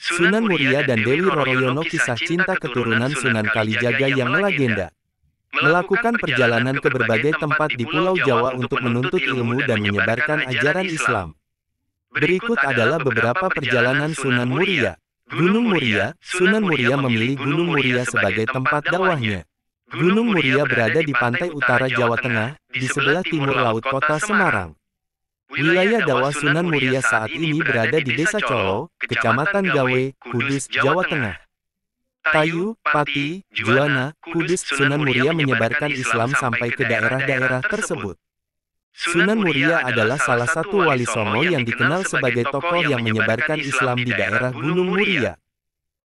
Sunan Muria dan Dewi Roroyono, kisah cinta keturunan Sunan Kalijaga yang melegenda. Melakukan perjalanan ke berbagai tempat di Pulau Jawa untuk menuntut ilmu dan menyebarkan ajaran Islam. Berikut adalah beberapa perjalanan Sunan Muria. Gunung Muria. Sunan Muria memilih Gunung Muria sebagai tempat dakwahnya. Gunung Muria berada di pantai utara Jawa Tengah, di sebelah timur laut kota Semarang. Wilayah dakwah Sunan Muria saat ini berada di Desa Colo, Kecamatan Gawe, Kudus, Jawa Tengah. Tayu, Pati, Juwana, Kudus. Sunan Muria menyebarkan Islam sampai ke daerah-daerah tersebut. Sunan Muria adalah salah satu wali Songo yang dikenal sebagai tokoh yang menyebarkan Islam di daerah Gunung Muria.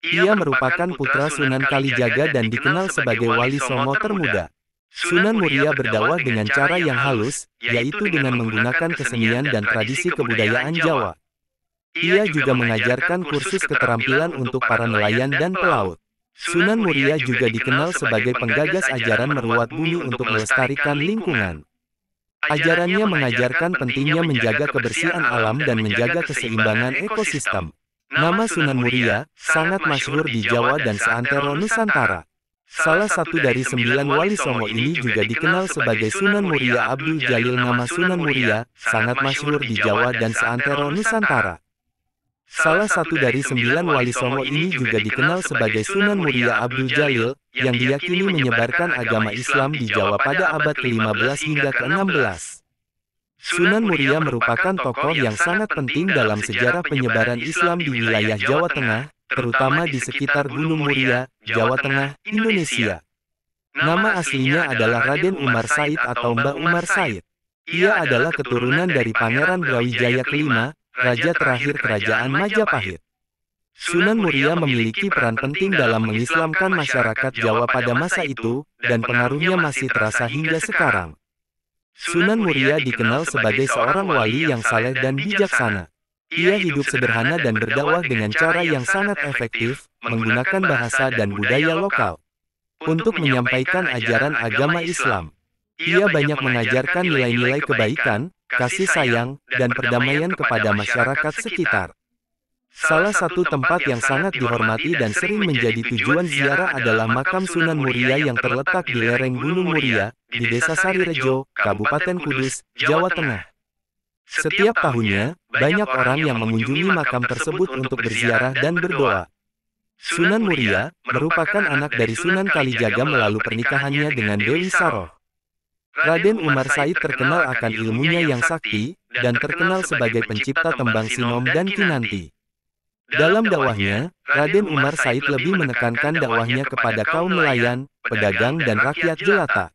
Ia merupakan putra Sunan Kalijaga dan dikenal sebagai wali Songo termuda. Sunan Muria berdakwah dengan cara yang halus, yaitu dengan menggunakan kesenian dan tradisi kebudayaan Jawa. Ia juga mengajarkan kursus keterampilan untuk para nelayan dan pelaut. Sunan Muria juga dikenal sebagai penggagas ajaran merawat bumi untuk melestarikan lingkungan. Ajarannya mengajarkan pentingnya menjaga kebersihan alam dan menjaga keseimbangan ekosistem. Nama Sunan Muria sangat masyhur di Jawa dan seantero Nusantara. Salah satu dari 9 wali Songo ini juga dikenal sebagai Sunan Muria Abdul Jalil. Nama Sunan Muria sangat masyhur di Jawa dan seantero Nusantara. Salah satu dari 9 wali Songo ini juga dikenal sebagai Sunan Muria Abdul Jalil, yang diyakini menyebarkan agama Islam di Jawa pada abad ke-15 hingga ke-16. Sunan Muria merupakan tokoh yang sangat penting dalam sejarah penyebaran Islam di wilayah Jawa Tengah, terutama di sekitar Gunung Muria, Jawa Tengah, Indonesia. Nama aslinya adalah Raden Umar Said atau Mbah Umar Said. Ia adalah keturunan dari Pangeran Brawijaya kelima, raja terakhir Kerajaan Majapahit. Sunan Muria memiliki peran penting dalam mengislamkan masyarakat Jawa pada masa itu, dan pengaruhnya masih terasa hingga sekarang. Sunan Muria dikenal sebagai seorang wali yang saleh dan bijaksana. Ia hidup sederhana dan berdakwah dengan cara yang sangat efektif, menggunakan bahasa dan budaya lokal untuk menyampaikan ajaran agama Islam. Ia banyak mengajarkan nilai-nilai kebaikan, kasih sayang, dan perdamaian kepada masyarakat sekitar. Salah satu tempat yang sangat dihormati dan sering menjadi tujuan ziarah adalah makam Sunan Muria yang terletak di lereng Gunung Muria, di Desa Sarirejo, Kabupaten Kudus, Jawa Tengah. Setiap tahunnya, banyak orang yang mengunjungi makam tersebut untuk berziarah dan berdoa. Sunan Muria merupakan anak dari Sunan Kalijaga melalui pernikahannya dengan Dewi Saroh. Raden Umar Said terkenal akan ilmunya yang sakti, dan terkenal sebagai pencipta tembang sinom dan kinanti. Dalam dakwahnya, Raden Umar Said lebih menekankan dakwahnya kepada kaum nelayan, pedagang dan rakyat jelata.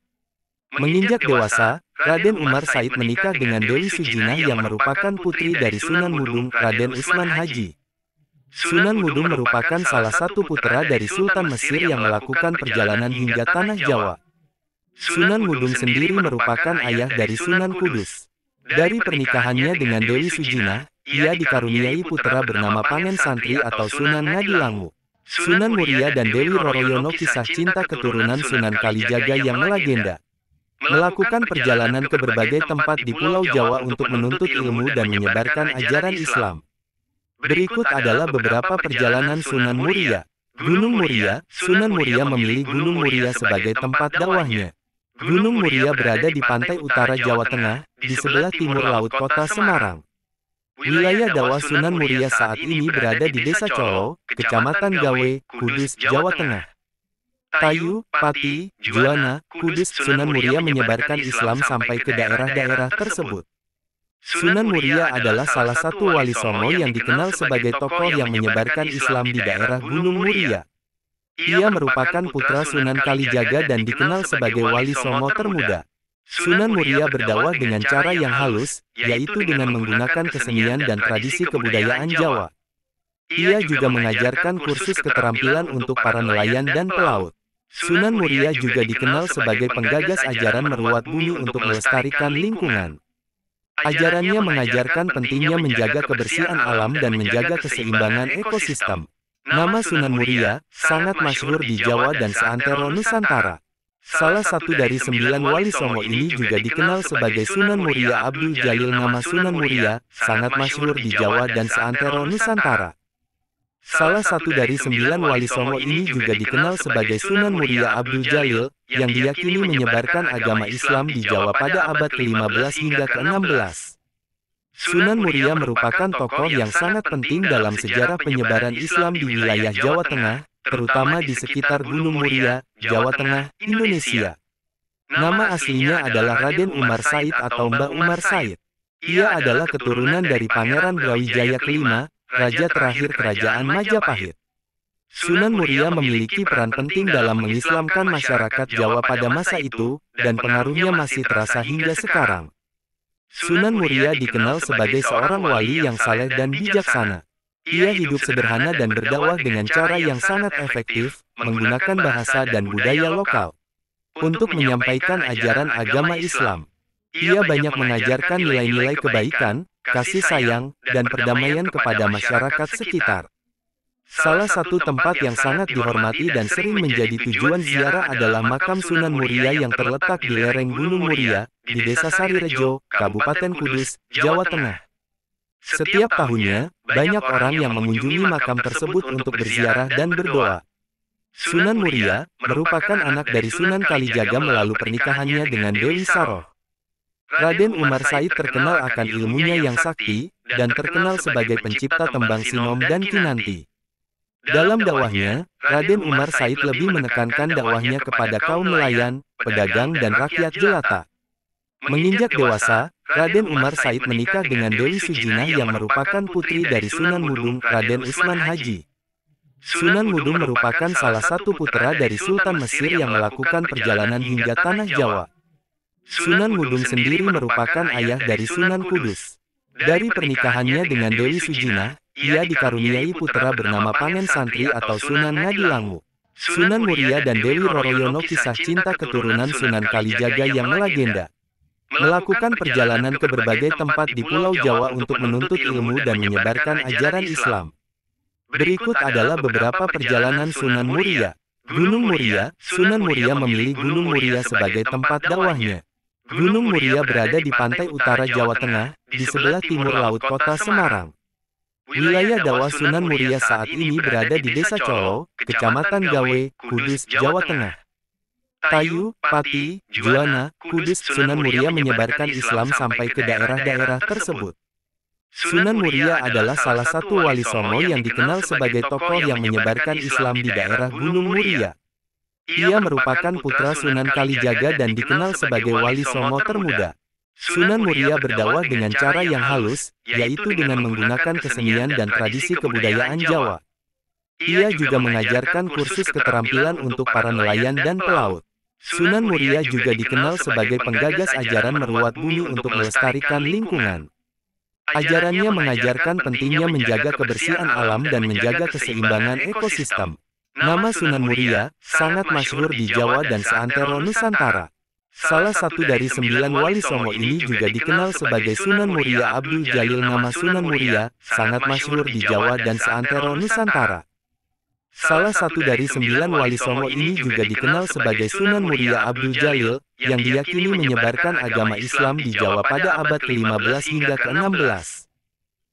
Menginjak dewasa, Raden Umar Said menikah dengan Dewi Sujinah yang merupakan putri dari Sunan Mudung, Raden Usman Haji. Sunan Mudung merupakan salah satu putra dari Sultan Mesir yang melakukan perjalanan hingga Tanah Jawa. Sunan Mudung sendiri merupakan ayah dari Sunan Kudus. Dari pernikahannya dengan Dewi Sujinah, ia dikaruniai putra bernama Pangen Santri atau Sunan Ngadilangu. Sunan Muria dan Dewi Roroyono, kisah cinta keturunan Sunan Kalijaga yang melegenda. Melakukan perjalanan ke berbagai tempat di Pulau Jawa untuk menuntut ilmu dan menyebarkan ajaran Islam. Berikut adalah beberapa perjalanan Sunan Muria. Gunung Muria. Sunan Muria memilih Gunung Muria sebagai tempat dakwahnya. Gunung Muria berada di pantai utara Jawa Tengah, di sebelah timur laut kota Semarang. Wilayah dakwah Sunan Muria saat ini berada di Desa Colo, Kecamatan Gawe, Kudus, Jawa Tengah. Tayu, Pati, Juwana, Kudus. Sunan Muria menyebarkan Islam sampai ke daerah-daerah tersebut. Sunan Muria adalah salah satu wali Songo yang dikenal sebagai tokoh yang menyebarkan Islam di daerah Gunung Muria. Ia merupakan putra Sunan Kalijaga dan dikenal sebagai wali Songo termuda. Sunan Muria berdakwah dengan cara yang halus, yaitu dengan menggunakan kesenian dan tradisi kebudayaan Jawa. Ia juga mengajarkan kursus keterampilan untuk para nelayan dan pelaut. Sunan Muria juga dikenal sebagai penggagas ajaran merawat bumi untuk melestarikan lingkungan. Ajarannya mengajarkan pentingnya menjaga kebersihan alam dan menjaga keseimbangan ekosistem. Nama Sunan Muria sangat masyhur di Jawa dan seantero Nusantara. Salah satu dari 9 wali Songo ini juga dikenal sebagai Sunan Muria Abdul Jalil. Nama Sunan Muria sangat masyhur di Jawa dan seantero Nusantara. Salah satu dari 9 wali Songo ini juga dikenal sebagai Sunan Muria Abdul Jalil, yang diyakini menyebarkan agama Islam di Jawa pada abad ke-15 hingga ke-16. Sunan Muria merupakan tokoh yang sangat penting dalam sejarah penyebaran Islam di wilayah Jawa Tengah, terutama di sekitar Gunung Muria, Jawa Tengah, Indonesia. Nama aslinya adalah Raden Umar Said atau Mbah Umar Said. Ia adalah keturunan dari Pangeran Brawijaya kelima, raja terakhir Kerajaan Majapahit. Sunan Muria memiliki peran penting dalam mengislamkan masyarakat Jawa pada masa itu, dan pengaruhnya masih terasa hingga sekarang. Sunan Muria dikenal sebagai seorang wali yang saleh dan bijaksana. Ia hidup sederhana dan berdakwah dengan cara yang sangat efektif, menggunakan bahasa dan budaya lokal untuk menyampaikan ajaran agama Islam. Ia banyak mengajarkan nilai-nilai kebaikan, kasih sayang, dan perdamaian kepada masyarakat sekitar. Salah satu tempat yang sangat dihormati dan sering menjadi tujuan ziarah adalah makam Sunan Muria yang terletak di lereng Gunung Muria, di Desa Sarirejo, Kabupaten Kudus, Jawa Tengah. Setiap tahunnya, banyak orang yang mengunjungi makam tersebut untuk berziarah dan berdoa. Sunan Muria merupakan anak dari Sunan Kalijaga melalui pernikahannya dengan Dewi Saroh. Raden Umar Said terkenal akan ilmunya yang sakti, dan terkenal sebagai pencipta tembang sinom dan kinanti. Dalam dakwahnya, Raden Umar Said lebih menekankan dakwahnya kepada kaum nelayan, pedagang dan rakyat jelata. Menginjak dewasa, Raden Umar Said menikah dengan Dewi Sujinah yang merupakan putri dari Sunan Mudung, Raden Usman Haji. Sunan Mudung merupakan salah satu putra dari Sultan Mesir yang melakukan perjalanan hingga Tanah Jawa. Sunan Mudung sendiri merupakan ayah dari Sunan Kudus. Dari pernikahannya dengan Dewi Sujinah, ia dikaruniai putra bernama Pangen Santri atau Sunan Ngadilangu. Sunan Muria dan Dewi Roroyono kisah cinta keturunan Sunan Kalijaga yang melegenda. Melakukan perjalanan ke berbagai tempat di Pulau Jawa untuk menuntut ilmu dan menyebarkan ajaran Islam. Berikut adalah beberapa perjalanan Sunan Muria. Gunung Muria, Sunan Muria memilih Gunung Muria sebagai tempat dakwahnya. Gunung Muria berada di pantai utara Jawa Tengah, di sebelah timur laut kota Semarang. Wilayah dakwah Sunan Muria saat ini berada di Desa Colo, Kecamatan Gawe, Kudus, Jawa Tengah. Tayu, Pati, Juwana, Kudus. Sunan Muria menyebarkan Islam sampai ke daerah-daerah tersebut. Sunan Muria adalah salah satu wali Songo yang dikenal sebagai tokoh yang menyebarkan Islam di daerah Gunung Muria. Ia merupakan putra Sunan Kalijaga dan dikenal sebagai wali Songo termuda. Sunan Muria berdakwah dengan cara yang halus, yaitu dengan menggunakan kesenian dan tradisi kebudayaan Jawa. Ia juga mengajarkan kursus keterampilan untuk para nelayan dan pelaut. Sunan Muria juga dikenal sebagai penggagas ajaran merawat bumi untuk melestarikan lingkungan. Ajarannya mengajarkan pentingnya menjaga kebersihan alam dan menjaga keseimbangan ekosistem. Nama Sunan Muria sangat masyhur di Jawa dan seantero Nusantara. Salah satu dari 9 wali Songo ini juga dikenal sebagai Sunan Muria Abdul Jalil. Nama Sunan Muria sangat masyhur di Jawa dan seantero Nusantara. Salah satu dari 9 wali Songo ini juga dikenal sebagai Sunan Muria Abdul Jalil, yang diyakini menyebarkan agama Islam di Jawa pada abad ke-15 hingga ke-16.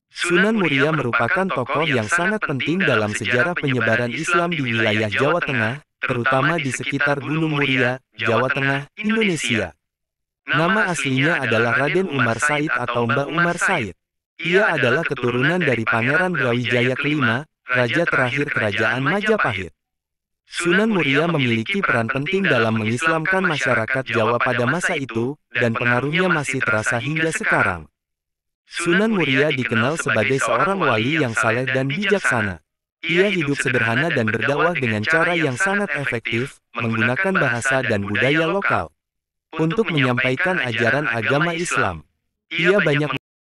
Sunan Muria merupakan tokoh yang sangat penting dalam sejarah penyebaran Islam di wilayah Jawa Tengah, terutama di sekitar Gunung Muria, Jawa Tengah, Indonesia. Nama aslinya adalah Raden Umar Said atau Mbah Umar Said. Ia adalah keturunan dari Pangeran Brawijaya kelima, raja terakhir Kerajaan Majapahit. Sunan Muria memiliki peran penting dalam mengislamkan masyarakat Jawa pada masa itu, dan pengaruhnya masih terasa hingga sekarang. Sunan Muria dikenal sebagai seorang wali yang saleh dan bijaksana. Ia hidup sederhana dan berdakwah dengan cara yang sangat efektif, menggunakan bahasa dan budaya lokal untuk menyampaikan ajaran agama Islam. Ia banyak